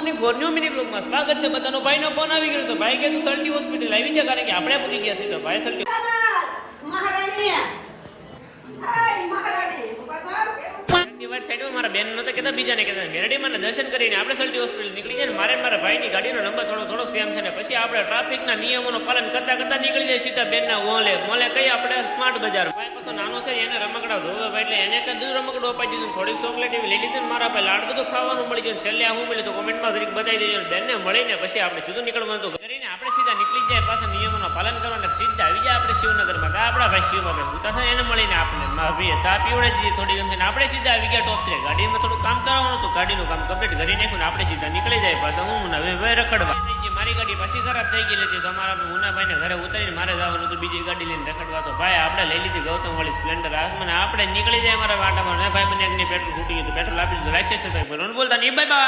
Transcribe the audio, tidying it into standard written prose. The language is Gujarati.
મોર્નિંગ ફોર ન્યૂ મિની બ્લોગમાં સ્વાગત છે બધાનો. ભાઈનો ફોન આવી ગયો તો ભાઈ કીધું સલ્ટી હોસ્પિટલ આવી છે કારણ કે આપણે પૂકી ગયા છીએ. તો ભાઈ સલ્ટી સાઈડમાં મારા બેન નહોતા કહેતા બીજાને કહેતા મેરડીમાં દર્શન કરીને આપણે સલ્ટી હોસ્પિટલ નીકળી જાય. મારે મારા ભાઈની ગાડીનો નંબર થોડો સેમ છે ને પછી આપણે ટ્રાફિકના નિયમોનું પાલન કરતા નીકળી જાય સીધા બેનના મોલે કઈ આપણે સ્માર્ટ બજાર. ભાઈ પાછો નાનો છે એને રમકડા જોવે એટલે એને કદું રમકડું અપાઈ દીધું. થોડીક ચોકલેટ એવી લઈ લીધી મારા ભાઈ લાડ બધું ખાવાનું મળી ગયું. છેલ્લે હું મળ્યું તો કોમેન્ટમાં જરીક બતાવી દેજો. બેનને મળીને પછી આપણે જુદું નીકળવાનું હતું કરીને આપણે સીધા નીકળી જાય પાછા નિયમોનું પાલન કરવાના સીધા આવી જાય આપણે શિવનગરમાં. આપણા ભાઈ શિવમાં ઉતા છે એને મળીને આપણે ભાઈએ સા પીવડાવી દીધી થોડી ગમતી આપણે સીધા આવી ગયા ટોપ 3. ગાડીમાં થોડું કામ કરવાનું હતું ગાડીનું કામ કમ્પ્લીટ કરી નાખ્યું આપણે સીધા નીકળી જાય પાછા હું હવે રખડવા. મારી ગાડી પાછી ખરાબ થઈ ગઈ હતી તો અમારા મુનાભાઈને ઘરે ઉતારીને મારે જવાનું હતું બીજી ગાડી લઈને રખડવા. તો ભાઈ આપણે લઈ લીધી ગૌતમ વાળી સ્પ્લેન્ડર મને આપણે નીકળી જાય મારા વાટામાં. ભાઈ મને એકની પેટ્રોલ ફૂટી ગયું પેટ્રોલ આપી દીધું. રાક્ષસ સાહેબ બોલતા નહીં બાય બાય.